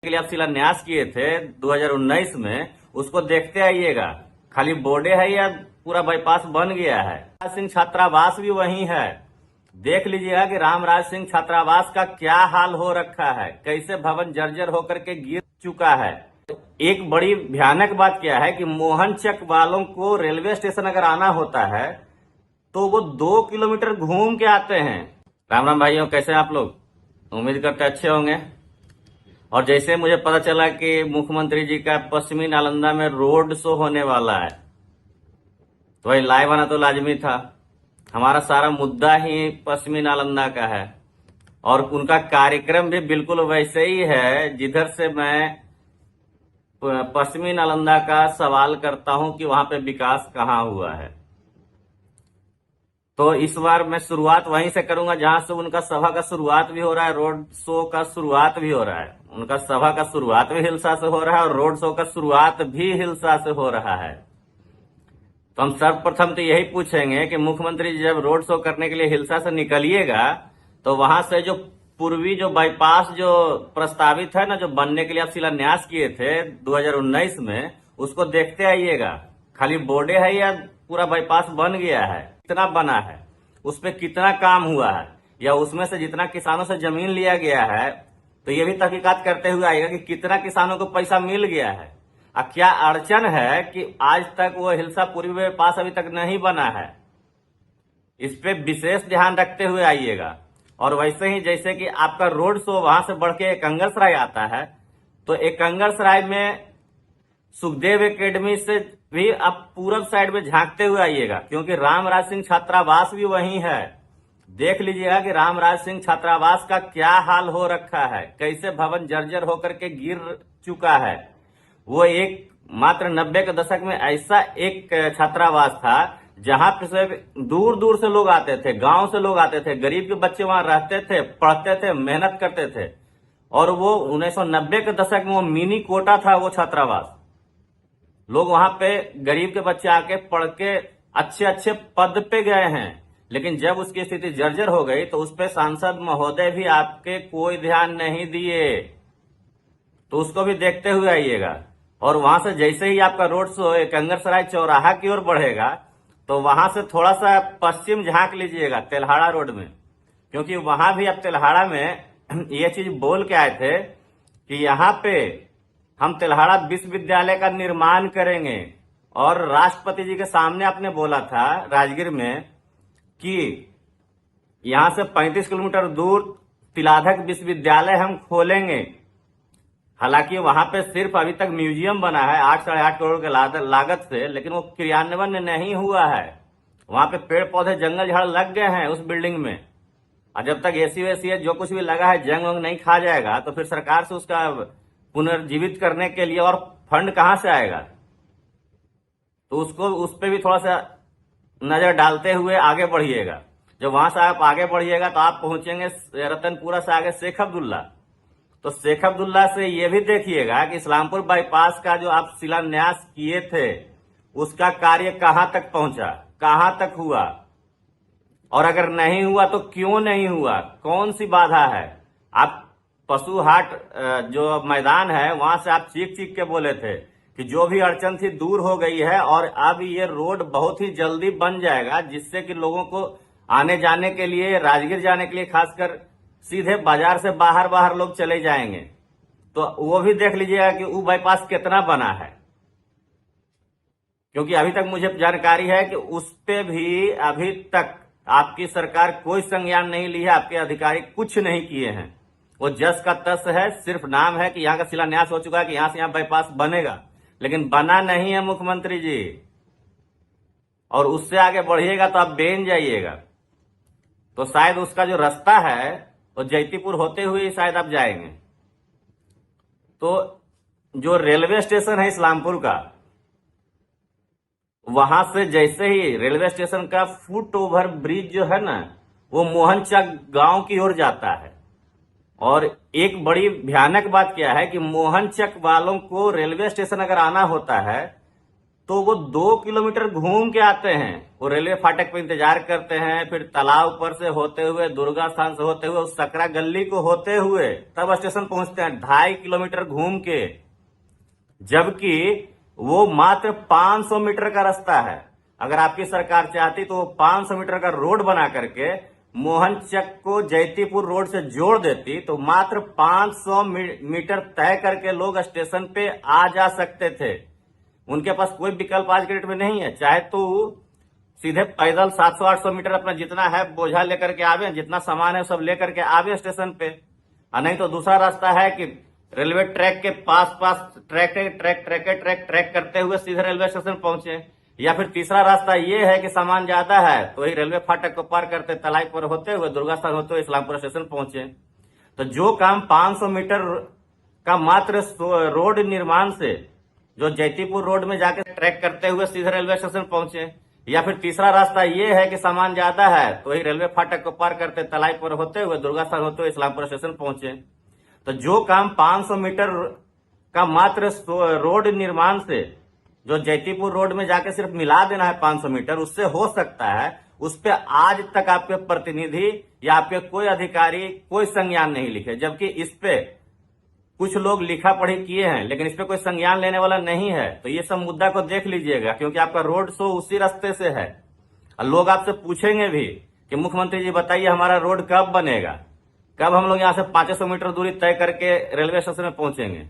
के लिए आप शिलान्यास किए थे 2019 में, उसको देखते आइएगा। खाली बोर्डे है या पूरा बाईपास बन गया है। रामराज सिंह छात्रावास भी वही है। देख लीजिएगा कि रामराज सिंह छात्रावास का क्या हाल हो रखा है, कैसे भवन जर्जर होकर के गिर चुका है। एक बड़ी भयानक बात क्या है कि मोहनचक वालों को रेलवे स्टेशन अगर आना होता है तो वो 2 किलोमीटर घूम के आते हैं। राम राम भाइयों, कैसे हैं आप लोग? उम्मीद करते अच्छे होंगे। और जैसे मुझे पता चला कि मुख्यमंत्री जी का पश्चिमी नालंदा में रोड शो होने वाला है, तो भाई लाइव आना तो लाजमी था। हमारा सारा मुद्दा ही पश्चिमी नालंदा का है और उनका कार्यक्रम भी बिल्कुल वैसे ही है जिधर से मैं पश्चिमी नालंदा का सवाल करता हूं कि वहां पे विकास कहां हुआ है। तो इस बार मैं शुरुआत वहीं से करूंगा जहां से उनका सभा का शुरुआत भी हो रहा है, रोड शो का शुरुआत भी हो रहा है। उनका सभा का शुरुआत भी हिलसा से हो रहा है और रोड शो का शुरुआत भी हिलसा से हो रहा है। तो हम सर्वप्रथम तो यही पूछेंगे कि मुख्यमंत्री जी जब रोड शो करने के लिए हिलसा से निकलिएगा तो वहां से जो पूर्वी जो बाईपास जो प्रस्तावित है ना, जो बनने के लिए आप शिलान्यास किए थे 2019 में, उसको देखते आइएगा। खाली बोर्डे है या पूरा बाईपास बन गया है, कितना बना है, उस पर कितना काम हुआ है, या उसमें से जितना किसानों से जमीन लिया गया है तो ये भी तहकीकात करते हुए आएगा कि कितना किसानों को पैसा मिल गया है। क्या अड़चन है कि आज तक वो हिलसा पूर्वी बाईपास अभी तक नहीं बना है, इस पे विशेष ध्यान रखते हुए आइएगा। और वैसे ही जैसे कि आपका रोड शो वहां से बढ़ के एकंगरसराय आता है, तो एकंगरसराय में सुखदेव एकेडमी से भी आप पूरब साइड में झांकते हुए आइएगा, क्योंकि रामराज सिंह छात्रावास भी वही है। देख लीजिएगा कि रामराज सिंह छात्रावास का क्या हाल हो रखा है, कैसे भवन जर्जर होकर के गिर चुका है। वो एक मात्र 90 के दशक में ऐसा एक छात्रावास था जहां पे दूर दूर से लोग आते थे, गांव से लोग आते थे, गरीब के बच्चे वहां रहते थे, पढ़ते थे, मेहनत करते थे। और वो 1990 के दशक में वो मिनी कोटा था वो छात्रावास। लोग वहां पे गरीब के बच्चे आके पढ़ के अच्छे अच्छे पद पे गए हैं। लेकिन जब उसकी स्थिति जर्जर हो गई तो उस पे सांसद महोदय भी आपके कोई ध्यान नहीं दिए, तो उसको भी देखते हुए आइएगा। और वहां से जैसे ही आपका रोड शो एकंगरसराय चौराहा की ओर बढ़ेगा तो वहां से थोड़ा सा पश्चिम झांक लीजिएगा तेल्हाड़ा रोड में, क्योंकि वहां भी आप तेल्हाड़ा में ये चीज बोल के आए थे कि यहाँ पे हम तेल्हाड़ा विश्वविद्यालय का निर्माण करेंगे। और राष्ट्रपति जी के सामने आपने बोला था राजगीर में कि यहां से 35 किलोमीटर दूर तिलाधक विश्वविद्यालय हम खोलेंगे। हालांकि वहां पे सिर्फ अभी तक म्यूजियम बना है 8-8.5 करोड़ के लागत से, लेकिन वो क्रियान्वयन नहीं हुआ है। वहां पे पेड़ पौधे जंगल झाड़ लग गए हैं उस बिल्डिंग में, और जब तक एसी वेसी जो कुछ भी लगा है जंग वंग नहीं खा जाएगा तो फिर सरकार से उसका पुनर्जीवित करने के लिए और फंड कहां से आएगा। तो उसको उस पे भी थोड़ा सा नजर डालते हुए आगे बढ़िएगा। जब वहां से आप आगे बढ़िएगा तो आप पहुंचेंगे रतनपुरा से आगे शेख अब्दुल्ला। तो शेख अब्दुल्ला से ये भी देखिएगा कि इस्लामपुर बाईपास का जो आप शिलान्यास किए थे उसका कार्य कहां तक पहुंचा, कहां तक हुआ, और अगर नहीं हुआ तो क्यों नहीं हुआ, कौन सी बाधा है। आप पशु हाट जो मैदान है वहां से आप चीख चीख के बोले थे कि जो भी अड़चन थी दूर हो गई है और अब ये रोड बहुत ही जल्दी बन जाएगा, जिससे कि लोगों को आने जाने के लिए, राजगीर जाने के लिए, खासकर सीधे बाजार से बाहर बाहर लोग चले जाएंगे। तो वो भी देख लीजिएगा कि वो बाईपास कितना बना है, क्योंकि अभी तक मुझे जानकारी है कि उस पे भी अभी तक आपकी सरकार कोई संज्ञान नहीं ली है, आपके अधिकारी कुछ नहीं किए हैं। वो जस का तस है, सिर्फ नाम है कि यहाँ का शिलान्यास हो चुका है कि यहाँ से यहाँ बाईपास बनेगा, लेकिन बना नहीं है मुख्यमंत्री जी। और उससे आगे बढ़िएगा तो आप बेन जाइएगा, तो शायद उसका जो रास्ता है वो जैतीपुर होते हुए ही शायद आप जाएंगे। तो जो रेलवे स्टेशन है इस्लामपुर का, वहां से जैसे ही रेलवे स्टेशन का फुट ओवर ब्रिज जो है ना, वो मोहनचक गांव की ओर जाता है। और एक बड़ी भयानक बात क्या है कि मोहनचक वालों को रेलवे स्टेशन अगर आना होता है तो वो 2 किलोमीटर घूम के आते हैं। वो रेलवे फाटक पे इंतजार करते हैं, फिर तालाब पर से होते हुए, दुर्गा स्थान से होते हुए, उस सकरा गली को होते हुए तब स्टेशन पहुंचते हैं, 2.5 किलोमीटर घूम के। जबकि वो मात्र 500 मीटर का रास्ता है। अगर आपकी सरकार चाहती तो वो 500 मीटर का रोड बना करके मोहनचक को जैतीपुर रोड से जोड़ देती, तो मात्र 500 मीटर तय करके लोग स्टेशन पे आ जा सकते थे। उनके पास कोई विकल्प आज के डेट में नहीं है। चाहे तो सीधे पैदल 700-800 मीटर अपना जितना है बोझा लेकर के आवे, जितना सामान है सब लेकर के आवे स्टेशन पे। और नहीं तो दूसरा रास्ता है कि रेलवे ट्रैक के पास ट्रैक करते हुए सीधे रेलवे स्टेशन पहुंचे। या फिर तीसरा रास्ता ये है कि सामान ज्यादा है तो वही रेलवे फाटक को पार करते, तलाई पर होते हुए, दुर्गा स्थान होते हुए इस्लामपुर स्टेशन पहुंचे। तो जो काम 500 मीटर का मात्र रोड निर्माण से, जो जैतीपुर रोड में जाके ट्रैक करते हुए सीधे रेलवे स्टेशन पहुंचे। या फिर तीसरा रास्ता ये है कि सामान ज्यादा है तो वही रेलवे फाटक को पार करते, तलाई पर होते हुए, दुर्गा स्थान होते हुए इस्लामपुर स्टेशन पहुंचे। तो जो काम 500 मीटर का मात्र रोड निर्माण से, जो जैतीपुर रोड में जाके सिर्फ मिला देना है 500 मीटर, उससे हो सकता है, उस पे आज तक आपके प्रतिनिधि या आपके कोई अधिकारी कोई संज्ञान नहीं लिखे। जबकि इस पे कुछ लोग लिखा पढ़ी किए हैं, लेकिन इस पे कोई संज्ञान लेने वाला नहीं है। तो ये सब मुद्दा को देख लीजिएगा, क्योंकि आपका रोड शो उसी रास्ते से है। और लोग आपसे पूछेंगे भी कि मुख्यमंत्री जी बताइए हमारा रोड कब बनेगा, कब हम लोग यहाँ से 500 मीटर दूरी तय करके रेलवे स्टेशन में पहुंचेंगे।